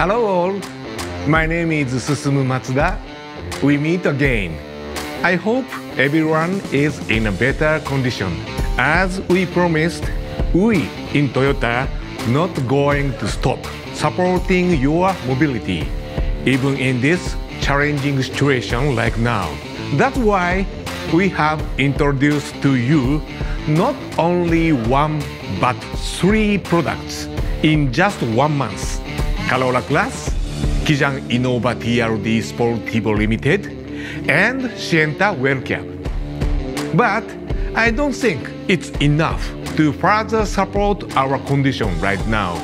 Hello all, my name is Susumu Matsuda. We meet again. I hope everyone is in a better condition. As we promised, we in Toyota not going to stop supporting your mobility, even in this challenging situation like now. That's why we have introduced to you not only one but 3 products in just 1 month. Corolla Class, Kijang Innova TRD Sportivo Limited, and Sienta Wellcab. But I don't think it's enough to further support our condition right now.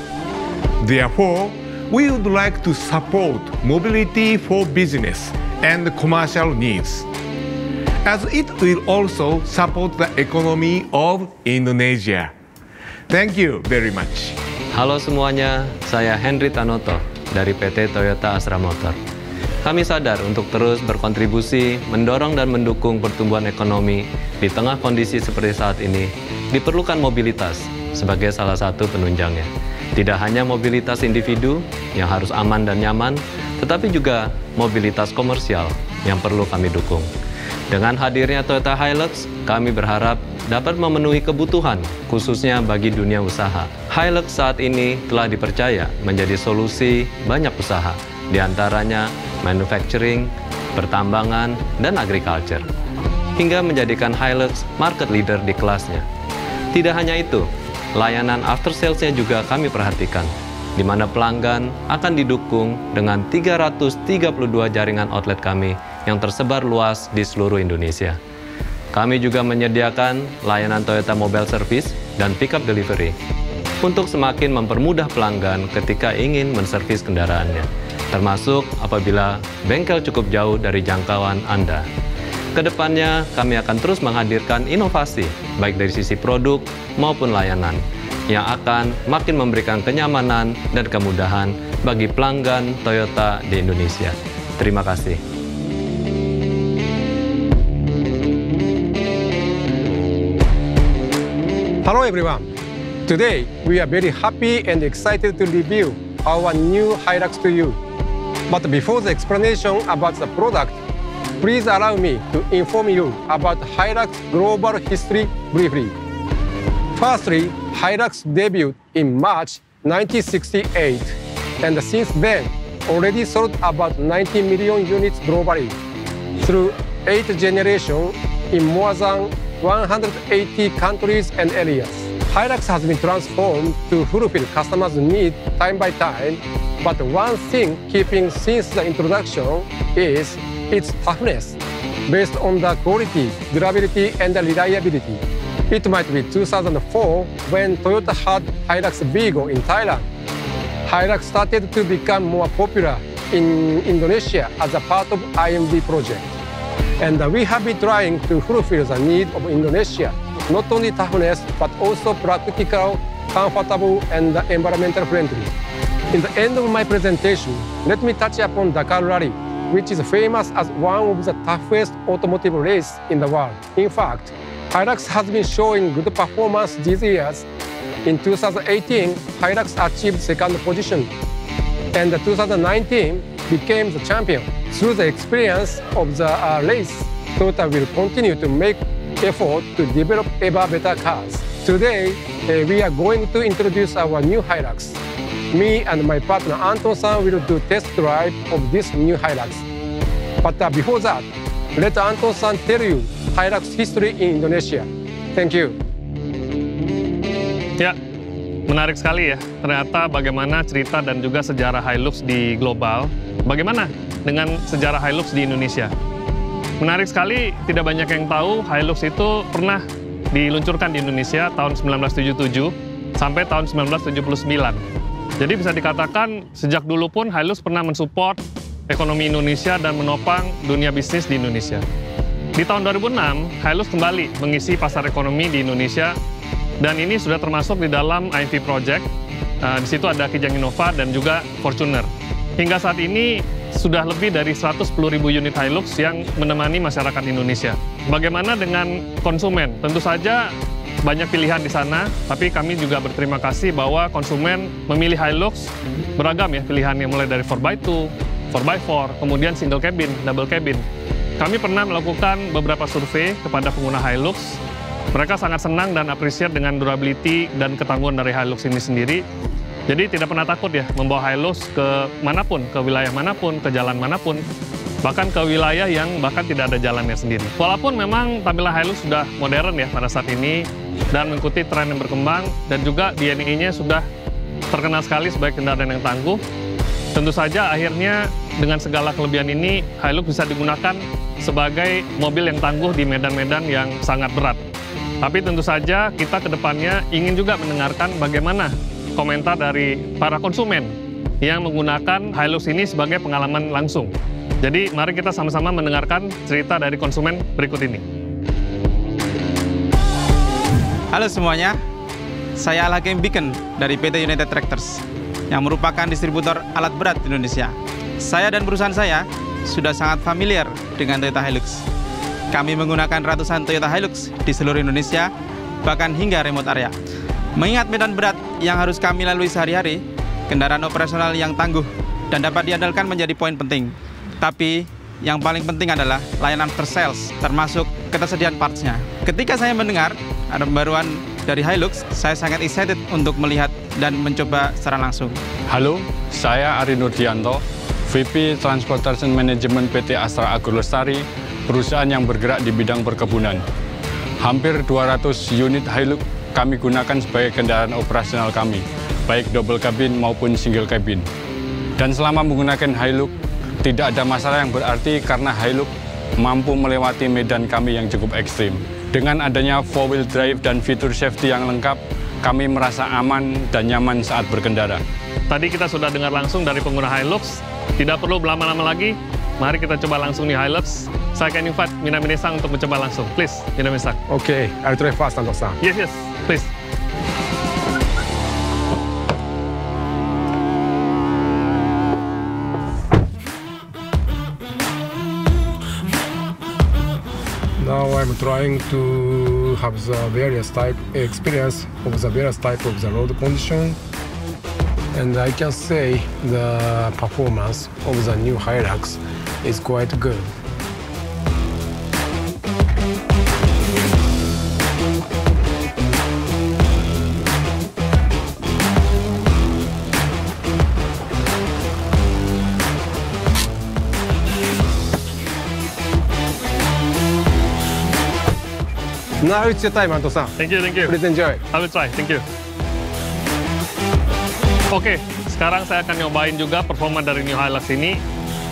Therefore, we would like to support mobility for business and commercial needs, as it will also support the economy of Indonesia. Thank you very much. Halo semuanya, saya Henry Tanoto dari PT Toyota Astra Motor. Kami sadar untuk terus berkontribusi, mendorong dan mendukung pertumbuhan ekonomi di tengah kondisi seperti saat ini, diperlukan mobilitas sebagai salah satu penunjangnya. Tidak hanya mobilitas individu yang harus aman dan nyaman, tetapi juga mobilitas komersial yang perlu kami dukung. Dengan hadirnya Toyota Hilux, kami berharap dapat memenuhi kebutuhan, khususnya bagi dunia usaha. Hilux saat ini telah dipercaya menjadi solusi banyak usaha, di antaranya manufacturing, pertambangan, dan agriculture, hingga menjadikan Hilux market leader di kelasnya. Tidak hanya itu, layanan after sales-nya juga kami perhatikan, di mana pelanggan akan didukung dengan 332 jaringan outlet kami yang tersebar luas di seluruh Indonesia. Kami juga menyediakan layanan Toyota Mobile Service dan Pickup Delivery untuk semakin mempermudah pelanggan ketika ingin menservis kendaraannya, termasuk apabila bengkel cukup jauh dari jangkauan Anda. Kedepannya, kami akan terus menghadirkan inovasi, baik dari sisi produk maupun layanan, yang akan makin memberikan kenyamanan dan kemudahan bagi pelanggan Toyota di Indonesia. Terima kasih. Hello everyone. Today we are very happy and excited to review our new Hilux to you. But before the explanation about the product, please allow me to inform you about Hilux global history briefly. Firstly, Hilux debuted in March 1968, and since then already sold about 90 million units globally through 8 generations in more than 180 countries and areas. Hilux has been transformed to fulfill customers' needs time by time, but one thing keeping since the introduction is its toughness, based on the quality, durability, and the reliability. It might be 2004 when Toyota had Hilux Vigo in Thailand. Hilux started to become more popular in Indonesia as a part of IMD project. And we have been trying to fulfill the need of Indonesia, not only toughness, but also practical, comfortable, and environmental friendly. In the end of my presentation, let me touch upon Dakar Rally, which is famous as one of the toughest automotive races in the world. In fact, Hilux has been showing good performance these years. In 2018, Hilux achieved second position, and 2019 became the champion. Through the experience of the race, Toyota will continue to make effort to develop ever better cars. Today, we are going to introduce our new Hilux. Me and my partner Anton-san will do test drive of this new Hilux. But before that, let Anton-san tell you Hilux history in Indonesia. Thank you. Ya, menarik sekali ya. Ternyata bagaimana cerita dan juga sejarah Hilux di global. Bagaimana dengan sejarah Hilux di Indonesia? Menarik sekali, tidak banyak yang tahu Hilux itu pernah diluncurkan di Indonesia tahun 1977 sampai tahun 1979. Jadi bisa dikatakan sejak dulu pun Hilux pernah mensupport ekonomi Indonesia dan menopang dunia bisnis di Indonesia. Di tahun 2006, Hilux kembali mengisi pasar ekonomi di Indonesia, dan ini sudah termasuk di dalam IMV Project. Di situ ada Kijang Innova dan juga Fortuner. Hingga saat ini sudah lebih dari 110.000 unit Hilux yang menemani masyarakat Indonesia. Bagaimana dengan konsumen? Tentu saja banyak pilihan di sana, tapi kami juga berterima kasih bahwa konsumen memilih Hilux beragam ya pilihannya, mulai dari 4x2, 4x4, kemudian single cabin, double cabin. Kami pernah melakukan beberapa survei kepada pengguna Hilux. Mereka sangat senang dan appreciate dengan durability dan ketangguhan dari Hilux ini sendiri. Jadi tidak pernah takut ya membawa Hilux ke manapun, ke wilayah manapun, ke jalan manapun, bahkan ke wilayah yang bahkan tidak ada jalannya sendiri. Walaupun memang tampilan Hilux sudah modern ya pada saat ini dan mengikuti tren yang berkembang, dan juga DNI-nya sudah terkenal sekali sebagai kendaraan yang tangguh, tentu saja akhirnya dengan segala kelebihan ini Hilux bisa digunakan sebagai mobil yang tangguh di medan-medan yang sangat berat. Tapi tentu saja kita ke depannya ingin juga mendengarkan bagaimana komentar dari para konsumen yang menggunakan Hilux ini sebagai pengalaman langsung. Jadi mari kita sama-sama mendengarkan cerita dari konsumen berikut ini. Halo semuanya, saya Al-Hakim Biken dari PT United Tractors yang merupakan distributor alat berat di Indonesia. Saya dan perusahaan saya sudah sangat familiar dengan Toyota Hilux. Kami menggunakan ratusan Toyota Hilux di seluruh Indonesia, bahkan hingga remote area. Mengingat medan berat yang harus kami lalui sehari-hari, kendaraan operasional yang tangguh dan dapat diandalkan menjadi poin penting. Tapi yang paling penting adalah layanan after sales, termasuk ketersediaan parts-nya. Ketika saya mendengar ada pembaruan dari Hilux, saya sangat excited untuk melihat dan mencoba secara langsung. Halo, saya Ari Nurdianto, VP Transportation Management PT Astra Agrolestari, perusahaan yang bergerak di bidang perkebunan. Hampir 200 unit Hilux kami gunakan sebagai kendaraan operasional kami, baik double cabin maupun single cabin. Dan selama menggunakan Hilux, tidak ada masalah yang berarti karena Hilux mampu melewati medan kami yang cukup ekstrim. Dengan adanya 4-wheel drive dan fitur safety yang lengkap, kami merasa aman dan nyaman saat berkendara. Tadi kita sudah dengar langsung dari pengguna Hilux, tidak perlu berlama-lama lagi. Mari kita coba langsung di Hilux. Saya akan invite Minaminasan untuk mencoba langsung. Please, Minaminasan. Okay, I'll try first, Ando-san. Yes, please. Now I'm trying to have the various experience of the various type of the road condition, and I can say the performance of the new Hilux is quite good. Now it's your time, Anto-san. Thank you. Please enjoy. I will try, thank you. Oke, sekarang saya akan nyobain juga performa dari New Hilux ini.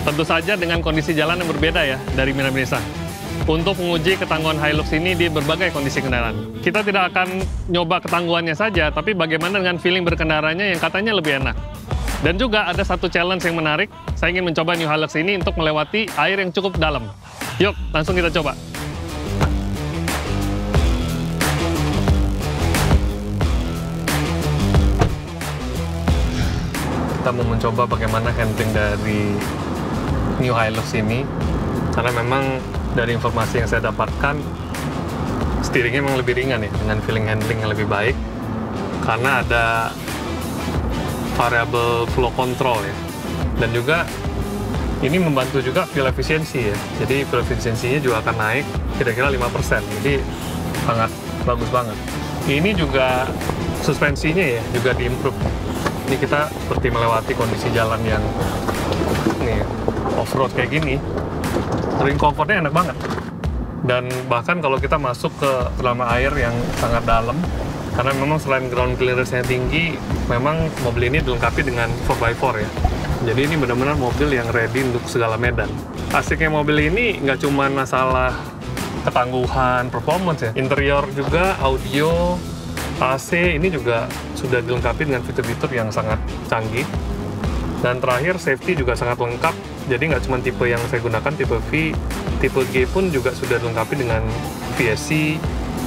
Tentu saja dengan kondisi jalan yang berbeda ya dari Minaminasan. Untuk menguji ketangguhan Hilux ini di berbagai kondisi kendaraan. Kita tidak akan nyoba ketangguhannya saja, tapi bagaimana dengan feeling berkendaranya yang katanya lebih enak. Dan juga ada satu challenge yang menarik. Saya ingin mencoba New Hilux ini untuk melewati air yang cukup dalam. Yuk, langsung kita coba. Kita mau mencoba bagaimana handling dari New Hilux ini, karena memang dari informasi yang saya dapatkan steeringnya memang lebih ringan ya, dengan feeling handling yang lebih baik karena ada variable flow control ya, dan juga ini membantu juga fuel efisiensi ya, jadi fuel efisiensinya juga akan naik kira-kira 5%, jadi sangat bagus banget. Ini juga suspensinya ya juga diimprove. Ini kita seperti melewati kondisi jalan yang nih off-road kayak gini, ring comfortnya enak banget. Dan bahkan kalau kita masuk ke dalam air yang sangat dalam, karena memang selain ground clearance-nya tinggi, memang mobil ini dilengkapi dengan 4x4 ya. Jadi ini benar-benar mobil yang ready untuk segala medan. Asiknya mobil ini nggak cuma masalah ketangguhan, performance ya. Interior juga, audio, AC ini juga sudah dilengkapi dengan fitur-fitur yang sangat canggih. Dan terakhir, safety juga sangat lengkap. Jadi nggak cuma tipe yang saya gunakan, tipe V, tipe G pun juga sudah dilengkapi dengan VSC,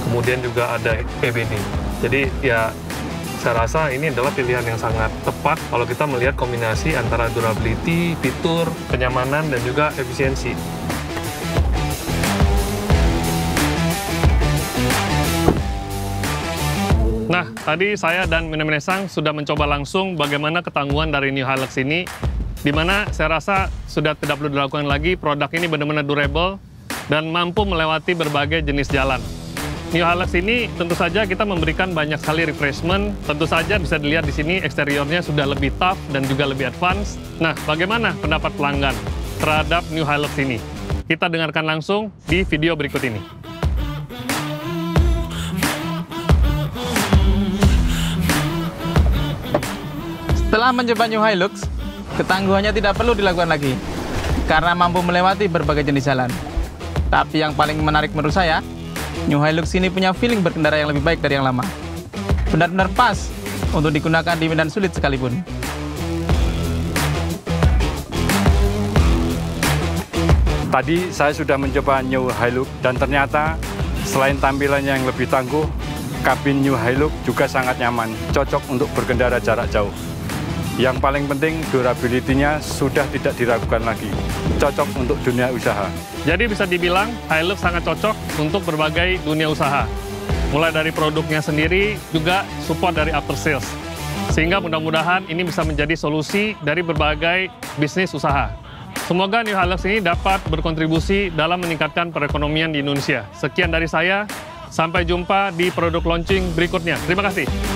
kemudian juga ada EBD. Jadi ya, saya rasa ini adalah pilihan yang sangat tepat kalau kita melihat kombinasi antara durability, fitur, kenyamanan, dan juga efisiensi. Nah, tadi saya dan Minesang sudah mencoba langsung bagaimana ketangguhan dari New Hilux ini, di mana saya rasa sudah tidak perlu dilakukan lagi, produk ini benar-benar durable dan mampu melewati berbagai jenis jalan. New Hilux ini tentu saja kita memberikan banyak sekali refreshment, tentu saja bisa dilihat di sini eksteriornya sudah lebih tough dan juga lebih advance. Nah, bagaimana pendapat pelanggan terhadap New Hilux ini? Kita dengarkan langsung di video berikut ini. Setelah mencoba New Hilux, ketangguhannya tidak perlu dilakukan lagi karena mampu melewati berbagai jenis jalan. Tapi yang paling menarik menurut saya, New Hilux ini punya feeling berkendara yang lebih baik dari yang lama. Benar-benar pas untuk digunakan di medan sulit sekalipun. Tadi saya sudah mencoba New Hilux dan ternyata selain tampilannya yang lebih tangguh, kabin New Hilux juga sangat nyaman, cocok untuk berkendara jarak jauh. Yang paling penting, durability-nya sudah tidak diragukan lagi. Cocok untuk dunia usaha. Jadi bisa dibilang, Hilux sangat cocok untuk berbagai dunia usaha. Mulai dari produknya sendiri, juga support dari after sales. Sehingga mudah-mudahan ini bisa menjadi solusi dari berbagai bisnis usaha. Semoga New Hilux ini dapat berkontribusi dalam meningkatkan perekonomian di Indonesia. Sekian dari saya, sampai jumpa di produk launching berikutnya. Terima kasih.